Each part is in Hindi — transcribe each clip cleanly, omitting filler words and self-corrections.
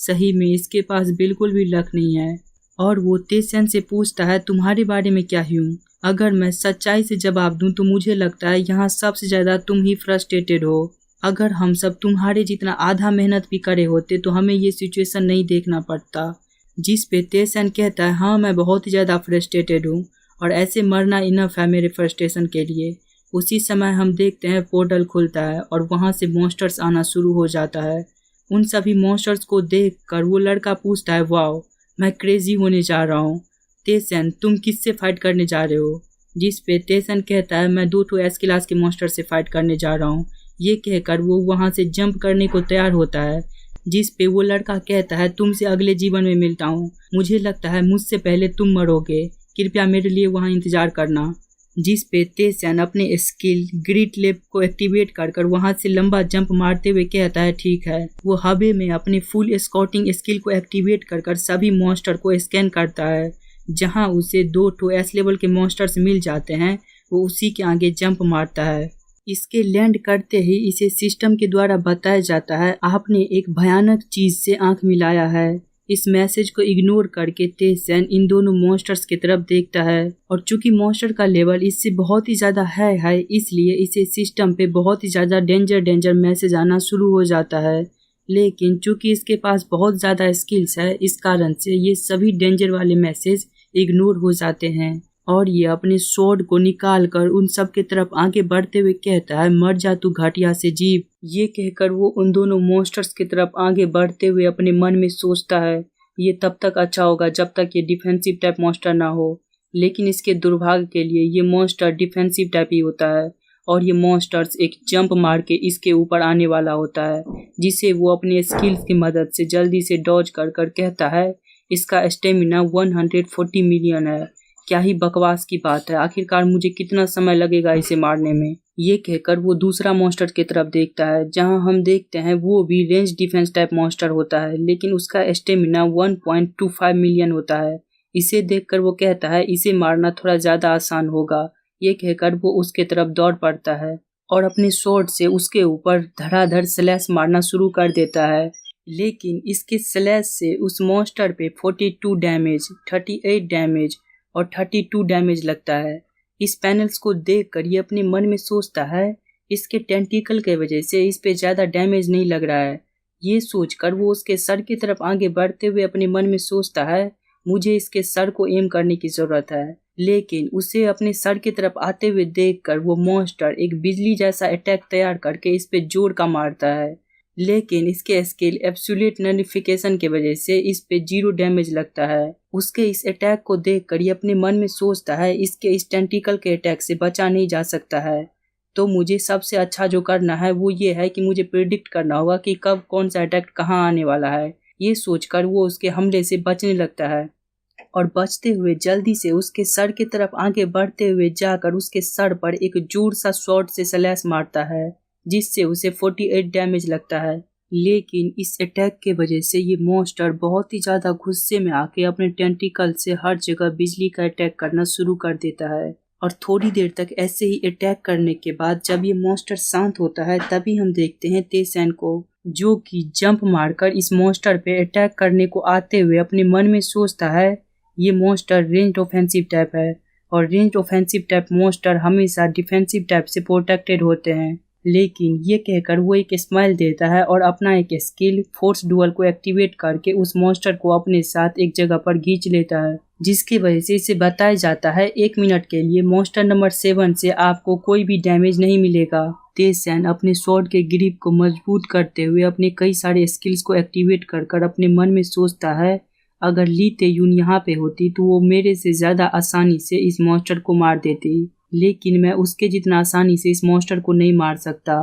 सही में इसके पास बिल्कुल भी लक नहीं है। और वो तेसन से पूछता है तुम्हारे बारे में क्या हूँ। अगर मैं सच्चाई से जवाब दूं तो मुझे लगता है यहाँ सबसे ज्यादा तुम ही फ्रस्ट्रेटेड हो। अगर हम सब तुम्हारे जितना आधा मेहनत भी करे होते तो हमें ये सिचुएशन नहीं देखना पड़ता। जिस पे तेसन कहता है हाँ मैं बहुत ही ज्यादा फ्रस्ट्रेटेड हूँ और ऐसे मरना इनफ है मेरे फ्रस्ट्रेशन के लिए। उसी समय हम देखते हैं पोर्टल खुलता है और वहाँ से मॉन्स्टर्स आना शुरू हो जाता है। उन सभी मॉन्स्टर्स को देखकर वो लड़का पूछता है वाओ मैं क्रेजी होने जा रहा हूँ। तेसन तुम किससे फाइट करने जा रहे हो। जिस पे तेसन कहता है मैं 2 एस क्लास के मॉन्स्टर से फाइट करने जा रहा हूँ। ये कहकर वो वहाँ से जंप करने को तैयार होता है। जिस पे वो लड़का कहता है तुमसे अगले जीवन में मिलता हूँ। मुझे लगता है मुझसे पहले तुम मरोगे, कृपया मेरे लिए वहाँ इंतजार करना। जिस पे तेसन अपने स्किल ग्रिट लैब को एक्टिवेट कर वहां से लंबा जंप मारते हुए कहता है ठीक है। वो हवे में अपने फुल स्काउटिंग स्किल को एक्टिवेट कर सभी मॉन्स्टर को स्कैन करता है। जहां उसे 2 एस लेवल के मॉन्स्टर्स मिल जाते हैं वो उसी के आगे जंप मारता है। इसके लैंड करते ही इसे सिस्टम के द्वारा बताया जाता है आपने एक भयानक चीज से आंख मिलाया है। इस मैसेज को इग्नोर करके तेसन इन दोनों मॉन्स्टर्स की तरफ देखता है और चूंकि मॉन्स्टर का लेवल इससे बहुत ही ज्यादा है इसलिए इसे सिस्टम पे बहुत ही ज्यादा डेंजर मैसेज आना शुरू हो जाता है। लेकिन चूंकि इसके पास बहुत ज्यादा स्किल्स है इस कारण से ये सभी डेंजर वाले मैसेज इग्नोर हो जाते हैं और ये अपने स्वॉर्ड को निकाल कर उन सब के तरफ आगे बढ़ते हुए कहता है मर जा तू घटिया से जीव। ये कहकर वो उन दोनों मॉन्स्टर्स की तरफ आगे बढ़ते हुए अपने मन में सोचता है ये तब तक अच्छा होगा जब तक ये डिफेंसिव टाइप मॉन्स्टर ना हो। लेकिन इसके दुर्भाग्य के लिए ये मॉन्स्टर डिफेंसिव टाइप ही होता है और ये मॉन्स्टर्स एक जंप मार के इसके ऊपर आने वाला होता है जिसे वो अपने स्किल्स की मदद से जल्दी से डॉज कर कहता है इसका स्टेमिना 140 मिलियन है। क्या ही बकवास की बात है, आखिरकार मुझे कितना समय लगेगा इसे मारने में। ये कहकर वो दूसरा मॉन्स्टर की तरफ देखता है जहां हम देखते हैं वो भी रेंज डिफेंस टाइप मॉन्स्टर होता है लेकिन उसका स्टेमिना 1.25 मिलियन होता है। इसे देखकर वो कहता है इसे मारना थोड़ा ज्यादा आसान होगा। ये कहकर वो उसके तरफ दौड़ पड़ता है और अपने स्वॉर्ड से उसके ऊपर धड़ाधड़ स्लैश मारना शुरू कर देता है। लेकिन इसके स्लैश से उस मॉन्स्टर पे 42 डैमेज, 38 डैमेज और 32 डैमेज लगता है। इस पैनल्स को देखकर ये अपने मन में सोचता है इसके टेंटिकल के वजह से इस पे ज्यादा डैमेज नहीं लग रहा है। ये सोचकर वो उसके सर की तरफ आगे बढ़ते हुए अपने मन में सोचता है मुझे इसके सर को एम करने की जरूरत है। लेकिन उसे अपने सर की तरफ आते हुए देखकर वो मॉन्स्टर एक बिजली जैसा अटैक तैयार करके इस पे जोर का मारता है। लेकिन इसके स्किल एब्सोल्यूट नलिफिकेशन की वजह से इस पे 0 डैमेज लगता है। उसके इस अटैक को देखकर ये अपने मन में सोचता है इसके इस टेंटिकल के अटैक से बचा नहीं जा सकता है। तो मुझे सबसे अच्छा जो करना है वो ये है कि मुझे प्रिडिक्ट करना होगा कि कब कौन सा अटैक कहाँ आने वाला है। ये सोचकर वो उसके हमले से बचने लगता है और बचते हुए जल्दी से उसके सर की तरफ आगे बढ़ते हुए जाकर उसके सर पर एक जोर सा शॉट से स्लैश मारता है जिससे उसे 48 डैमेज लगता है। लेकिन इस अटैक के वजह से ये मॉन्स्टर बहुत ही ज्यादा गुस्से में आके अपने टेंटिकल से हर जगह बिजली का अटैक करना शुरू कर देता है और थोड़ी देर तक ऐसे ही अटैक करने के बाद जब ये मॉन्स्टर शांत होता है तभी हम देखते हैं तेसन को जो कि जंप मारकर इस मॉन्स्टर पे अटैक करने को आते हुए अपने मन में सोचता है ये मॉन्स्टर रेंज ऑफेंसिव टाइप है और रेंज ऑफेंसिव टाइप मॉन्स्टर हमेशा डिफेंसिव टाइप से प्रोटेक्टेड होते हैं। लेकिन ये कहकर वो एक स्माइल देता है और अपना एक स्किल फोर्स डुअल को एक्टिवेट करके उस मॉन्स्टर को अपने साथ एक जगह पर खींच लेता है जिसकी वजह से इसे बताया जाता है 1 मिनट के लिए मॉन्स्टर नंबर 7 से आपको कोई भी डैमेज नहीं मिलेगा। तेसन अपने स्वॉर्ड के ग्रिप को मजबूत करते हुए अपने कई सारे स्किल्स को एक्टिवेट कर अपने मन में सोचता है अगर ली तेयुन यहाँ पे होती तो वो मेरे से ज्यादा आसानी से इस मॉन्स्टर को मार देती। लेकिन मैं उसके जितना आसानी से इस मॉन्स्टर को नहीं मार सकता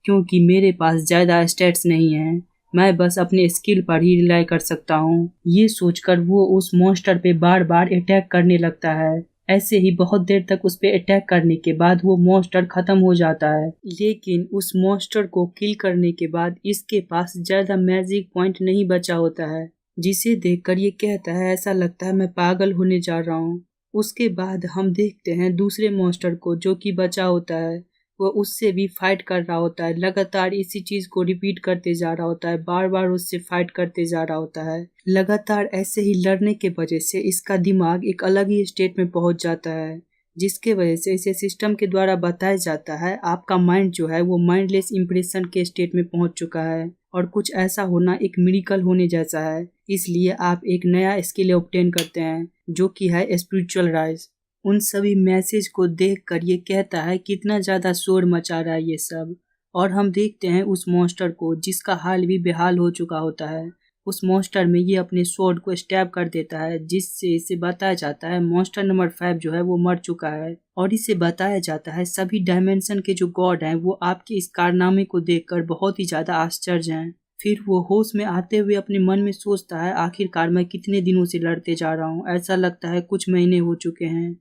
क्योंकि मेरे पास ज्यादा स्टैट्स नहीं है। मैं बस अपने स्किल पर ही रिलाई कर सकता हूँ। ये सोचकर वो उस मॉन्स्टर पे बार बार अटैक करने लगता है। ऐसे ही बहुत देर तक उस पे अटैक करने के बाद वो मॉन्स्टर खत्म हो जाता है। लेकिन उस मॉन्स्टर को किल करने के बाद इसके पास ज्यादा मैजिक पॉइंट नहीं बचा होता है जिसे देखकर ये कहता है ऐसा लगता है मैं पागल होने जा रहा हूँ। उसके बाद हम देखते हैं दूसरे मॉन्स्टर को जो कि बचा होता है। वो उससे भी फाइट कर रहा होता है, लगातार इसी चीज को रिपीट करते जा रहा होता है, बार बार उससे फाइट करते जा रहा होता है। लगातार ऐसे ही लड़ने के वजह से इसका दिमाग एक अलग ही स्टेट में पहुंच जाता है, जिसके वजह से इसे सिस्टम के द्वारा बताया जाता है आपका माइंड जो है वो माइंडलेस इंप्रेशन के स्टेट में पहुंच चुका है और कुछ ऐसा होना एक मिरेकल होने जैसा है। इसलिए आप एक नया स्किल ऑब्टेन करते हैं जो कि है स्पिरिचुअल राइज। उन सभी मैसेज को देखकर ये कहता है कितना ज़्यादा शोर मचा रहा है ये सब, और हम देखते हैं उस मॉन्स्टर को जिसका हाल भी बेहाल हो चुका होता है। उस मॉन्स्टर में ये अपने स्वॉर्ड को स्टैब कर देता है, जिससे इसे बताया जाता है मॉन्स्टर नंबर 5 जो है वो मर चुका है। और इसे बताया जाता है सभी डायमेंशन के जो गॉड हैं वो आपके इस कारनामे को देखकर बहुत ही ज़्यादा आश्चर्य हैं। फिर वो होश में आते हुए अपने मन में सोचता है आखिरकार मैं कितने दिनों से लड़ते जा रहा हूँ, ऐसा लगता है कुछ महीने हो चुके हैं।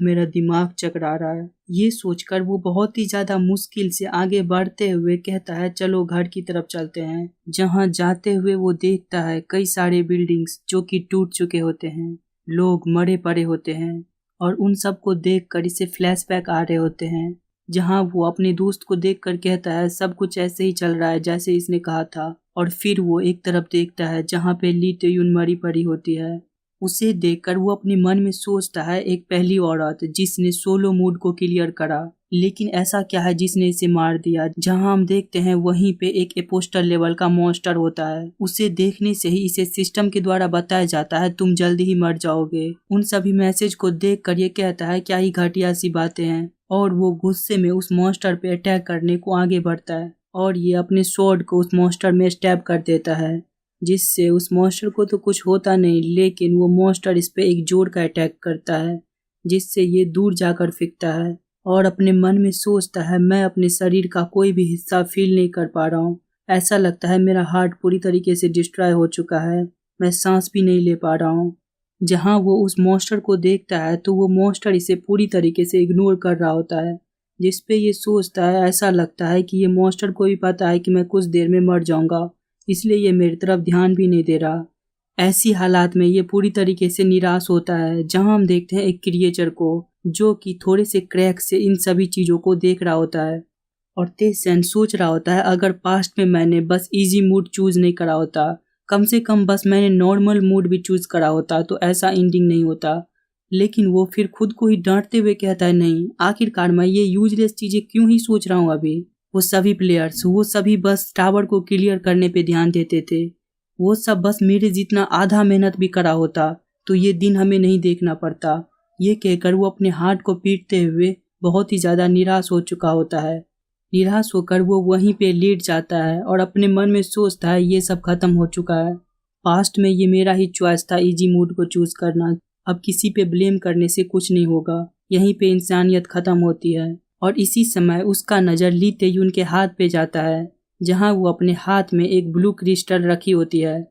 मेरा दिमाग चकरा रहा है। ये सोचकर वो बहुत ही ज्यादा मुश्किल से आगे बढ़ते हुए कहता है चलो घर की तरफ चलते हैं। जहाँ जाते हुए वो देखता है कई सारे बिल्डिंग्स जो कि टूट चुके होते हैं, लोग मरे पड़े होते हैं, और उन सब को देखकर इसे फ्लैशबैक आ रहे होते हैं, जहाँ वो अपने दोस्त को देखकर कहता है सब कुछ ऐसे ही चल रहा है जैसे इसने कहा था। और फिर वो एक तरफ देखता है जहाँ पे ली तेयुन मरी पड़ी होती है। उसे देखकर वो अपने मन में सोचता है एक पहली औरत जिसने सोलो मूड को क्लियर करा, लेकिन ऐसा क्या है जिसने इसे मार दिया। जहां हम देखते हैं वहीं पे एक एपोस्टर लेवल का मॉन्स्टर होता है। उसे देखने से ही इसे सिस्टम के द्वारा बताया जाता है तुम जल्दी ही मर जाओगे। उन सभी मैसेज को देखकर ये कहता है क्या ही घटिया सी बातें हैं, और वो गुस्से में उस मॉन्स्टर पे अटैक करने को आगे बढ़ता है और ये अपने स्वॉर्ड को उस मॉन्स्टर में स्टैब कर देता है, जिससे उस मॉन्स्टर को तो कुछ होता नहीं, लेकिन वो मॉन्स्टर इस पे एक जोर का अटैक करता है जिससे ये दूर जाकर फेंकता है और अपने मन में सोचता है मैं अपने शरीर का कोई भी हिस्सा फील नहीं कर पा रहा हूँ। ऐसा लगता है मेरा हार्ट पूरी तरीके से डिस्ट्रॉय हो चुका है, मैं सांस भी नहीं ले पा रहा हूँ। जहाँ वो उस मॉन्स्टर को देखता है तो वो मॉन्स्टर इसे पूरी तरीके से इग्नोर कर रहा होता है, जिसपे ये सोचता है ऐसा लगता है कि ये मॉन्स्टर को भी पता है कि मैं कुछ देर में मर जाऊंगा, इसलिए ये मेरी तरफ ध्यान भी नहीं दे रहा। ऐसी हालात में ये पूरी तरीके से निराश होता है। जहां हम देखते हैं एक क्रिएचर को जो कि थोड़े से क्रैक से इन सभी चीज़ों को देख रहा होता है, और तेसेन सोच रहा होता है अगर पास्ट में मैंने बस इजी मूड चूज नहीं करा होता, कम से कम बस मैंने नॉर्मल मूड भी चूज करा होता तो ऐसा एंडिंग नहीं होता। लेकिन वो फिर खुद को ही डांटते हुए कहता है नहीं, आखिरकार मैं ये यूजलेस चीज़ें क्यों ही सोच रहा हूँ अभी। वो सभी प्लेयर्स वो सभी बस टावर को क्लियर करने पे ध्यान देते थे, वो सब बस मेरे जितना आधा मेहनत भी करा होता तो ये दिन हमें नहीं देखना पड़ता। ये कहकर वो अपने हाथ को पीटते हुए बहुत ही ज़्यादा निराश हो चुका होता है। निराश होकर वो वहीं पे लेट जाता है और अपने मन में सोचता है ये सब खत्म हो चुका है। पास्ट में ये मेरा ही चॉइस था इजी मूड को चूज करना, अब किसी पे ब्लेम करने से कुछ नहीं होगा, यहीं पे इंसानियत खत्म होती है। और इसी समय उसका नज़र ली तेयुन के हाथ पे जाता है, जहां वो अपने हाथ में एक ब्लू क्रिस्टल रखी होती है,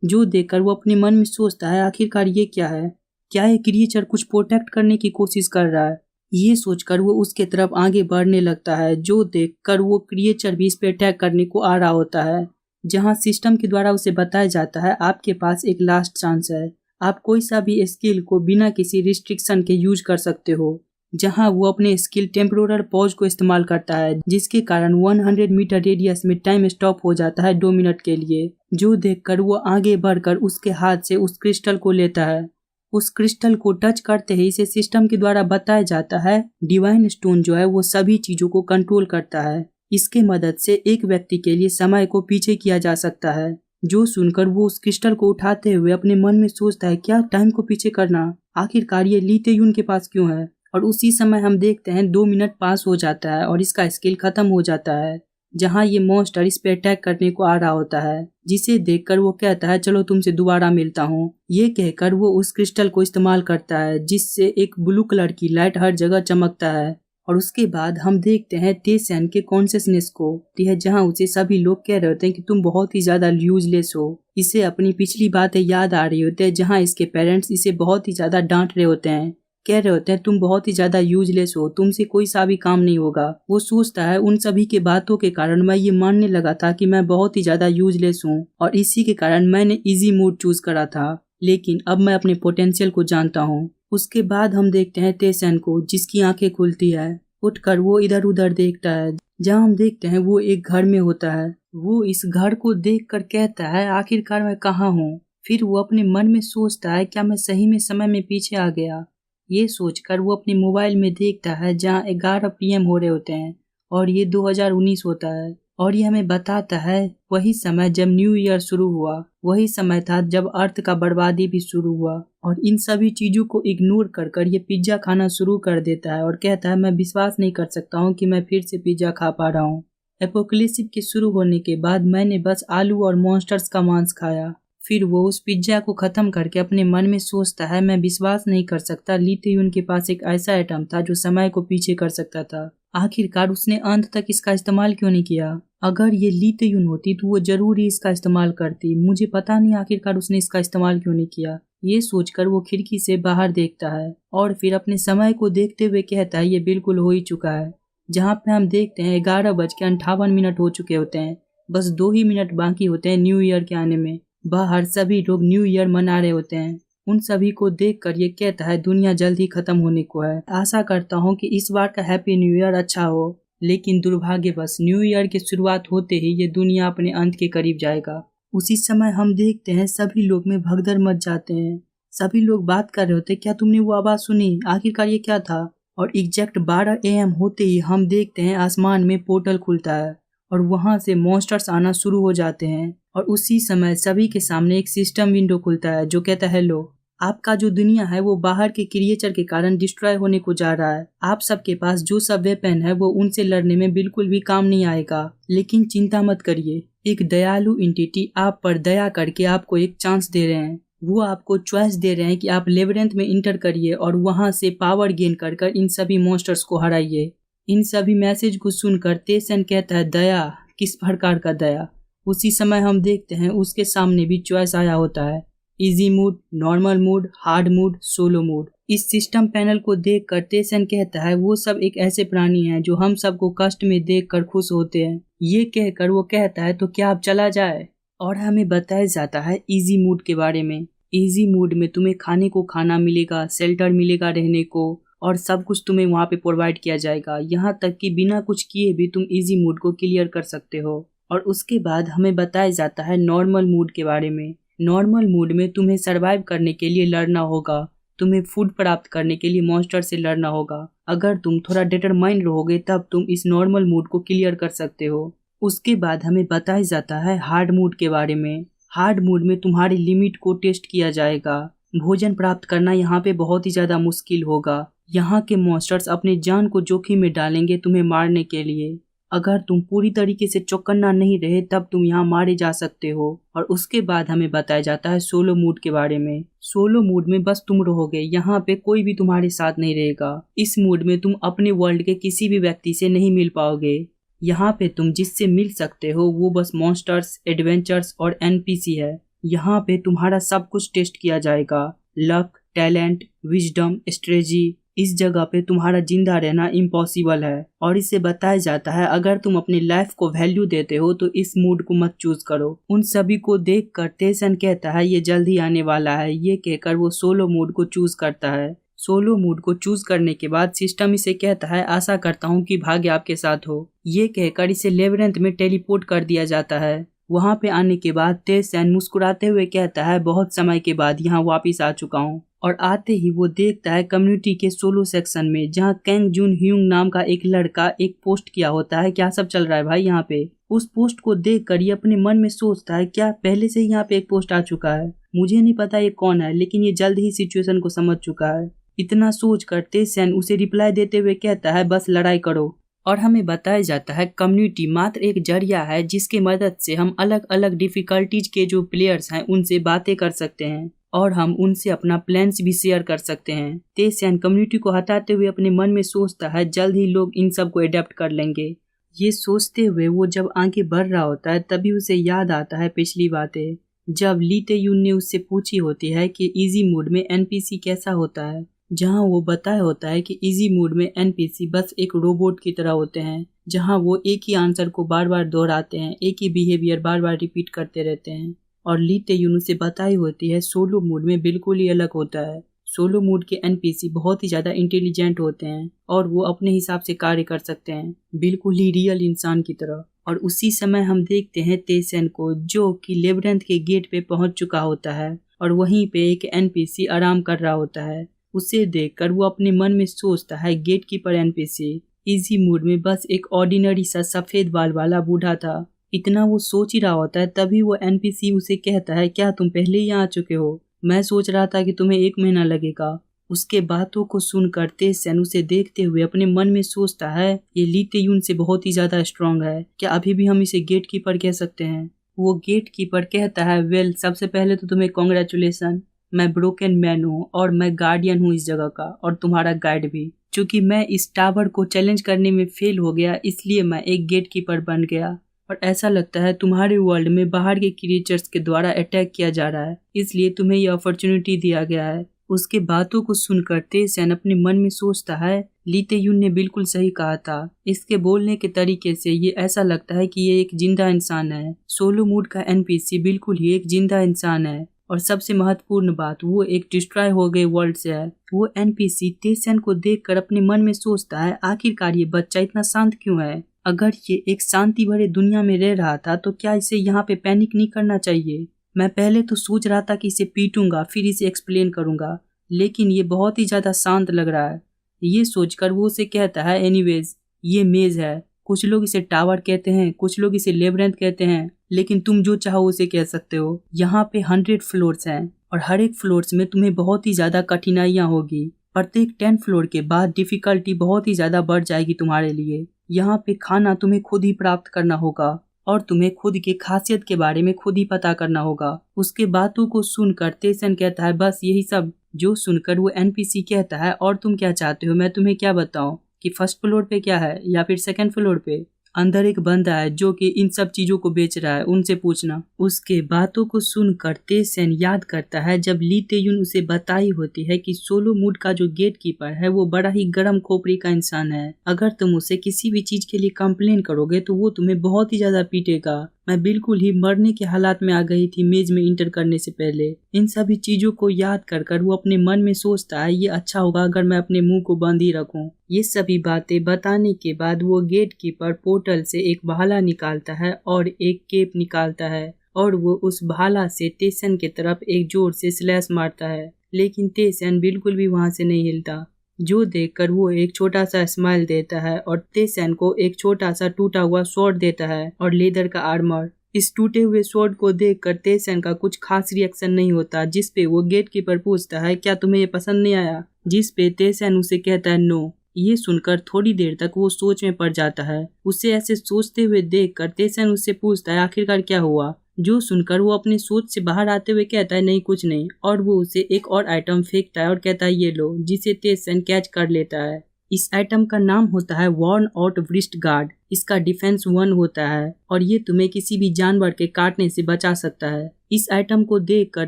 जो देखकर वो अपने मन में सोचता है आखिरकार ये क्या है, क्या ये क्रिएचर कुछ प्रोटेक्ट करने की कोशिश कर रहा है। ये सोचकर वो उसके तरफ आगे बढ़ने लगता है, जो देखकर वो क्रिएचर भी इस पे अटैक करने को आ रहा होता है। जहां सिस्टम के द्वारा उसे बताया जाता है आपके पास एक लास्ट चांस है, आप कोई सा भी स्किल को बिना किसी रिस्ट्रिक्शन के यूज कर सकते हो। जहां वो अपने स्किल टेम्पोरर पॉज को इस्तेमाल करता है, जिसके कारण 100 मीटर रेडियस में टाइम स्टॉप हो जाता है 2 मिनट के लिए। जो देखकर वो आगे बढ़कर उसके हाथ से उस क्रिस्टल को लेता है। उस क्रिस्टल को टच करते ही इसे सिस्टम के द्वारा बताया जाता है डिवाइन स्टोन जो है वो सभी चीजों को कंट्रोल करता है, इसके मदद से एक व्यक्ति के लिए समय को पीछे किया जा सकता है। जो सुनकर वो उस क्रिस्टल को उठाते हुए अपने मन में सोचता है क्या टाइम को पीछे करना, आखिरकार ये ली तेयुन के पास क्यों है। और उसी समय हम देखते हैं 2 मिनट पास हो जाता है और इसका स्किल खत्म हो जाता है, जहां ये मॉन्स्टर इस पे अटैक करने को आ रहा होता है, जिसे देखकर वो कहता है चलो तुमसे दोबारा मिलता हूँ। ये कहकर वो उस क्रिस्टल को इस्तेमाल करता है, जिससे एक ब्लू कलर की लाइट हर जगह चमकता है। और उसके बाद हम देखते हैं तेसेन के कॉन्शियसनेस को, जहां उसे सभी लोग कह रहे होते हैं कि तुम बहुत ही ज्यादा यूजलेस हो। इसे अपनी पिछली बातें याद आ रही होती है, जहां इसके पेरेंट्स इसे बहुत ही ज्यादा डांट रहे होते हैं, कह रहे होते हैं तुम बहुत ही ज्यादा यूजलेस हो, तुमसे कोई सा भी काम नहीं होगा। वो सोचता है उन सभी के बातों के कारण मैं ये मानने लगा था कि मैं बहुत ही ज्यादा यूजलेस हूँ और इसी के कारण मैंने इजी मूड चूज करा था, लेकिन अब मैं अपने पोटेंशियल को जानता हूँ। उसके बाद हम देखते हैं तेसेन को, जिसकी आंखें खुलती है उठकर वो इधर उधर देखता है, जहाँ हम देखते हैं वो एक घर में होता है। वो इस घर को देखकर कहता है आखिरकार मैं कहाँ हूँ। फिर वो अपने मन में सोचता है क्या मैं सही में समय में पीछे आ गया। ये सोचकर वो अपने मोबाइल में देखता है जहाँ 11 PM हो रहे होते हैं और ये 2019 होता है और ये हमें बताता है वही समय जब न्यू ईयर शुरू हुआ, वही समय था जब अर्थ का बर्बादी भी शुरू हुआ। और इन सभी चीजों को इग्नोर कर कर ये पिज्जा खाना शुरू कर देता है और कहता है मैं विश्वास नहीं कर सकता हूँ कि मैं फिर से पिज्जा खा पा रहा हूँ। एपोकलिप्सिस के शुरू होने के बाद मैंने बस आलू और मॉन्स्टर्स का मांस खाया। फिर वो उस पिज्जा को खत्म करके अपने मन में सोचता है मैं विश्वास नहीं कर सकता ली तेयुन के पास एक ऐसा आइटम था जो समय को पीछे कर सकता था। आखिरकार उसने अंत तक इसका इस्तेमाल क्यों नहीं किया। अगर ये ली तेयुन होती तो वो जरूर ही इसका इस्तेमाल करती। मुझे पता नहीं आखिरकार उसने इसका इस्तेमाल क्यों नहीं किया। ये सोचकर वो खिड़की से बाहर देखता है और फिर अपने समय को देखते हुए कहता है ये बिल्कुल हो ही चुका है। जहाँ पे हम देखते हैं 11:58 हो चुके होते हैं, बस 2 ही मिनट बाकी होते हैं न्यू ईयर के आने में। बाहर सभी लोग न्यू ईयर मना रहे होते हैं। उन सभी को देखकर ये कहता है दुनिया जल्द ही खत्म होने को है। आशा करता हूँ कि इस बार का हैप्पी न्यू ईयर अच्छा हो, लेकिन दुर्भाग्यवश न्यू ईयर की शुरुआत होते ही ये दुनिया अपने अंत के करीब जाएगा। उसी समय हम देखते हैं सभी लोग में भगदड़ मच जाते हैं। सभी लोग बात कर रहे होते क्या तुमने वो आवाज सुनी, आखिरकार ये क्या था। और एग्जैक्ट 12 AM होते ही हम देखते हैं आसमान में पोर्टल खुलता है और वहां से मॉन्स्टर्स आना शुरू हो जाते हैं। और उसी समय सभी के सामने एक सिस्टम विंडो खुलता है जो कहता है हेलो, आपका जो दुनिया है वो बाहर के क्रिएचर के कारण डिस्ट्रॉय होने को जा रहा है। आप सबके पास जो सब वेपन है वो उनसे लड़ने में बिल्कुल भी काम नहीं आएगा। लेकिन चिंता मत करिए, एक दयालु एंटिटी आप पर दया करके आपको एक चांस दे रहे हैं। वो आपको चॉइस दे रहे हैं कि आप लेबरेंथ में इंटर करिए और वहां से पावर गेन कर कर इन सभी मॉन्स्टर्स को हराइए। इन सभी मैसेज को सुनकर तेसन कहता है दया, किस प्रकार का दया। उसी समय हम देखते हैं उसके सामने भी चॉइस आया होता है, easy mood, normal mood, hard mood, solo mood. इस सिस्टम पैनल को देखकर तेसन कहता है वो सब एक ऐसे प्राणी हैं जो हम सबको कष्ट में देखकर खुश होते हैं। ये कहकर वो कहता है तो क्या आप चला जाए। और हमें बताया जाता है इजी मूड के बारे में। इजी मूड में तुम्हें खाने को खाना मिलेगा, शेल्टर मिलेगा रहने को, और सब कुछ तुम्हें वहाँ पे प्रोवाइड किया जाएगा। यहाँ तक कि बिना कुछ किए भी तुम इजी मूड को क्लियर कर सकते हो। और उसके बाद हमें बताया जाता है नॉर्मल मूड के बारे में। नॉर्मल मूड में तुम्हें सरवाइव करने के लिए लड़ना होगा, तुम्हें फूड प्राप्त करने के लिए मॉन्स्टर से लड़ना होगा। अगर तुम थोड़ा डिटरमाइंड रहोगे तब तुम इस नॉर्मल मूड को क्लियर कर सकते हो। उसके बाद हमें बताया जाता है हार्ड मूड के बारे में। हार्ड मूड में तुम्हारी लिमिट को टेस्ट किया जाएगा। भोजन प्राप्त करना यहाँ पे बहुत ही ज्यादा मुश्किल होगा। यहाँ के मॉन्स्टर्स अपने जान को जोखिम में डालेंगे तुम्हें मारने के लिए। अगर तुम पूरी तरीके से चौकन्ना नहीं रहे तब तुम यहाँ मारे जा सकते हो। और उसके बाद हमें बताया जाता है सोलो मूड के बारे में। सोलो मूड में बस तुम रहोगे, यहाँ पे कोई भी तुम्हारे साथ नहीं रहेगा। इस मूड में तुम अपने वर्ल्ड के किसी भी व्यक्ति से नहीं मिल पाओगे। यहाँ पे तुम जिससे मिल सकते हो वो बस मॉन्स्टर्स, एडवेंचर्स और NPC है। यहाँ पे तुम्हारा सब कुछ टेस्ट किया जाएगा, लक, टैलेंट, विजडम, स्ट्रेटजी। इस जगह पे तुम्हारा जिंदा रहना इम्पॉसिबल है। और इसे बताया जाता है अगर तुम अपनी लाइफ को वैल्यू देते हो तो इस मूड को मत चूज करो। उन सभी को देख कर तेसन कहता है ये जल्द ही आने वाला है। ये कहकर वो सोलो मूड को चूज करता है। सोलो मूड को चूज करने के बाद सिस्टम इसे कहता है आशा करता हूँ कि भाग्य आपके साथ हो। ये कहकर इसे लेबरेंथ में टेलीपोर्ट कर दिया जाता है। वहाँ पे आने के बाद तेसन मुस्कुराते हुए कहता है बहुत समय के बाद यहाँ वापिस आ चुका हूँ। और आते ही वो देखता है कम्युनिटी के सोलो सेक्शन में जहाँ कैंग जून ह्यूंग नाम का एक लड़का एक पोस्ट किया होता है क्या सब चल रहा है भाई यहाँ पे। उस पोस्ट को देखकर ये अपने मन में सोचता है क्या पहले से ही यहाँ पे एक पोस्ट आ चुका है, मुझे नहीं पता ये कौन है, लेकिन ये जल्द ही सिचुएशन को समझ चुका है। इतना सोच कर तेसन उसे रिप्लाई देते हुए कहता है बस लड़ाई करो। और हमें बताया जाता है कम्युनिटी मात्र एक जरिया है जिसकी मदद से हम अलग अलग डिफिकल्टीज के जो प्लेयर्स हैं उनसे बातें कर सकते हैं और हम उनसे अपना प्लान्स भी शेयर कर सकते हैं। तेसन कम्युनिटी को हटाते हुए अपने मन में सोचता है जल्द ही लोग इन सब को एडेप्ट कर लेंगे। ये सोचते हुए वो जब आगे बढ़ रहा होता है तभी उसे याद आता है पिछली बातें जब ली तेयुन ने उससे पूछी होती है कि इजी मोड में NPC कैसा होता है, जहां वो बताया होता है कि इजी मोड में NPC बस एक रोबोट की तरह होते हैं जहां वो एक ही आंसर को बार बार दोहराते हैं, एक ही बिहेवियर बार बार रिपीट करते रहते हैं। और ली तेयुन उसे बताई होती है सोलो मोड में बिल्कुल ही अलग होता है। सोलो मोड के एनपीसी बहुत ही ज़्यादा इंटेलिजेंट होते हैं और वो अपने हिसाब से कार्य कर सकते हैं, बिल्कुल ही रियल इंसान की तरह। और उसी समय हम देखते हैं तेसन को, जो कि लेबरेंथ के गेट पे पहुंच चुका होता है और वहीं पे एक एनपीसी आराम कर रहा होता है। उसे देखकर वो अपने मन में सोचता है, गेटकीपर एनपीसी इजी मूड में बस एक ऑर्डिनरी सा सफेद बाल वाला बूढ़ा था। इतना वो सोच ही रहा होता है, तभी वो एनपीसी उसे कहता है, क्या तुम पहले ही आ चुके हो? मैं सोच रहा था कि तुम्हें 1 महीना लगेगा। उसके बातों को सुनकर तेसन उसे देखते हुए अपने मन में सोचता है, ये ली तेयुन से बहुत ही ज्यादा स्ट्रांग है, क्या अभी भी हम इसे गेटकीपर कह सकते हैं? वो गेटकीपर कहता है, वेल सबसे पहले तो तुम्हें कॉन्ग्रेचुलेसन, मैं ब्रोकन मैन हूँ और मैं गार्डियन हूँ इस जगह का और तुम्हारा गाइड भी। चूंकि मैं इस टावर को चैलेंज करने में फेल हो गया, इसलिए मैं एक गेटकीपर बन गया और ऐसा लगता है तुम्हारे वर्ल्ड में बाहर के क्रिएचर्स के द्वारा अटैक किया जा रहा है, इसलिए तुम्हें यह अपॉर्चुनिटी दिया गया है। उसके बातों को सुनकर तेसन अपने मन में सोचता है, ली तेयुन ने बिल्कुल सही कहा था। इसके बोलने के तरीके से ये ऐसा लगता है कि ये एक जिंदा इंसान है। सोलो मूड का एनपीसी बिल्कुल ही एक जिंदा इंसान है और सबसे महत्वपूर्ण बात, वो एक डिस्ट्रॉय हो गए वर्ल्ड से है। वो एनपीसी तेसन को देखकर अपने मन में सोचता है, आखिरकार ये बच्चा इतना शांत क्यों है? अगर ये एक शांति भरे दुनिया में रह रहा था तो क्या इसे यहाँ पे पैनिक नहीं करना चाहिए? मैं पहले तो सोच रहा था कि इसे पीटूंगा फिर इसे एक्सप्लेन करूंगा, लेकिन ये बहुत ही ज्यादा शांत लग रहा है। ये सोचकर वो उसे कहता है, एनीवेज ये मेज है, कुछ लोग इसे टावर कहते हैं, कुछ लोग इसे लेबरेंथ कहते हैं, लेकिन तुम जो चाहो उसे कह सकते हो। यहाँ पे 100 फ्लोर्स हैं और हर एक फ्लोर्स में तुम्हें बहुत ही ज्यादा कठिनाइयाँ होगी। प्रत्येक 10 फ्लोर के बाद डिफिकल्टी बहुत ही ज्यादा बढ़ जाएगी तुम्हारे लिए। यहाँ पे खाना तुम्हें खुद ही प्राप्त करना होगा और तुम्हें खुद की खासियत के बारे में खुद ही पता करना होगा। उसके बातों को सुनकर तेसन कहता है, बस यही सब? जो सुनकर वो एनपीसी कहता है, और तुम क्या चाहते हो, मैं तुम्हें क्या बताऊं कि फर्स्ट फ्लोर पे क्या है या फिर सेकंड फ्लोर पे? अंदर एक बंदा है जो कि इन सब चीजों को बेच रहा है, उनसे पूछना। उसके बातों को सुनकर तेसन याद करता है जब ली तेयुन उसे बताई होती है कि सोलो मूड का जो गेटकीपर है वो बड़ा ही गर्म खोपड़ी का इंसान है। अगर तुम उसे किसी भी चीज के लिए कंप्लेन करोगे तो वो तुम्हें बहुत ही ज्यादा पीटेगा। मैं बिल्कुल ही मरने के हालात में आ गई थी मेज में इंटर करने से पहले। इन सभी चीजों को याद कर वो अपने मन में सोचता है, ये अच्छा होगा अगर मैं अपने मुंह को बंद ही रखूं। ये सभी बातें बताने के बाद वो गेटकीपर पोर्टल से एक भाला निकालता है और एक केप निकालता है और वो उस भाला से तेसन के तरफ एक जोर से स्लैश मारता है, लेकिन तेसन बिल्कुल भी वहां से नहीं हिलता। जो देखकर वो एक छोटा सा स्माइल देता है और तेसन को एक छोटा सा टूटा हुआ स्वॉर्ड देता है और लेदर का आर्मर। इस टूटे हुए स्वॉर्ड को देखकर तेसन का कुछ खास रिएक्शन नहीं होता, जिसपे वो गेटकीपर पूछता है, क्या तुम्हें ये पसंद नहीं आया? जिसपे तेसन उसे कहता है, नो। ये सुनकर थोड़ी देर तक वो सोच में पड़ जाता है। उसे ऐसे सोचते हुए देखकर तेसन उससे पूछता है, आखिरकार क्या हुआ? जो सुनकर वो अपनी सोच से बाहर आते हुए कहता है, नहीं कुछ नहीं, और वो उसे एक और आइटम फेंकता है और कहता है, ये लो, जिसे तेसन कैच कर लेता है। इस आइटम का नाम होता है वॉर्न आउट व्रिस्ट गार्ड। इसका डिफेंस 1 होता है और ये तुम्हें किसी भी जानवर के काटने से बचा सकता है। इस आइटम को देखकर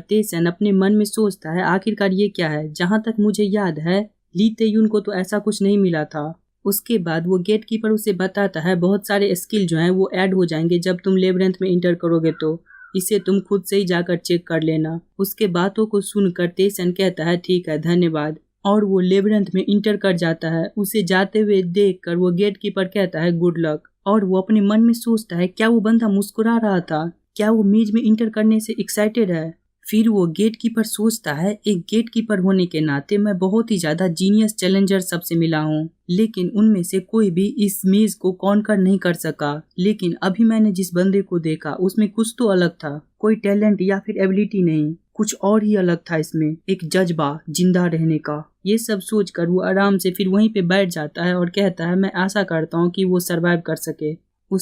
तेसन अपने मन में सोचता है, आखिरकार ये क्या है? जहाँ तक मुझे याद है ली तेयुन को तो ऐसा कुछ नहीं मिला था। उसके बाद वो गेटकीपर उसे बताता है, बहुत सारे स्किल जो हैं वो ऐड हो जाएंगे जब तुम लेबरेंथ में इंटर करोगे, तो इसे तुम खुद से ही जाकर चेक कर लेना। उसके बातों को सुनकर तेसन कहता है, ठीक है, धन्यवाद, और वो लेबरेंथ में इंटर कर जाता है। उसे जाते हुए देखकर वो गेटकीपर कहता है, गुड लक, और वो अपने मन में सोचता है, क्या वो बंदा मुस्कुरा रहा था? क्या वो मेज में इंटर करने से एक्साइटेड है? फिर वो गेटकीपर सोचता है, एक गेटकीपर होने के नाते मैं बहुत ही ज्यादा जीनियस चैलेंजर सबसे मिला हूँ, लेकिन उनमें से कोई भी इस मेज को कॉन्कर नहीं कर सका। लेकिन अभी मैंने जिस बंदे को देखा उसमें कुछ तो अलग था, कोई टैलेंट या फिर एबिलिटी नहीं, कुछ और ही अलग था इसमें, एक जज्बा जिंदा रहने का। ये सब सोचकर वो आराम से फिर वहीं पे बैठ जाता है और कहता है, मैं आशा करता हूँ कि वो सरवाइव कर सके।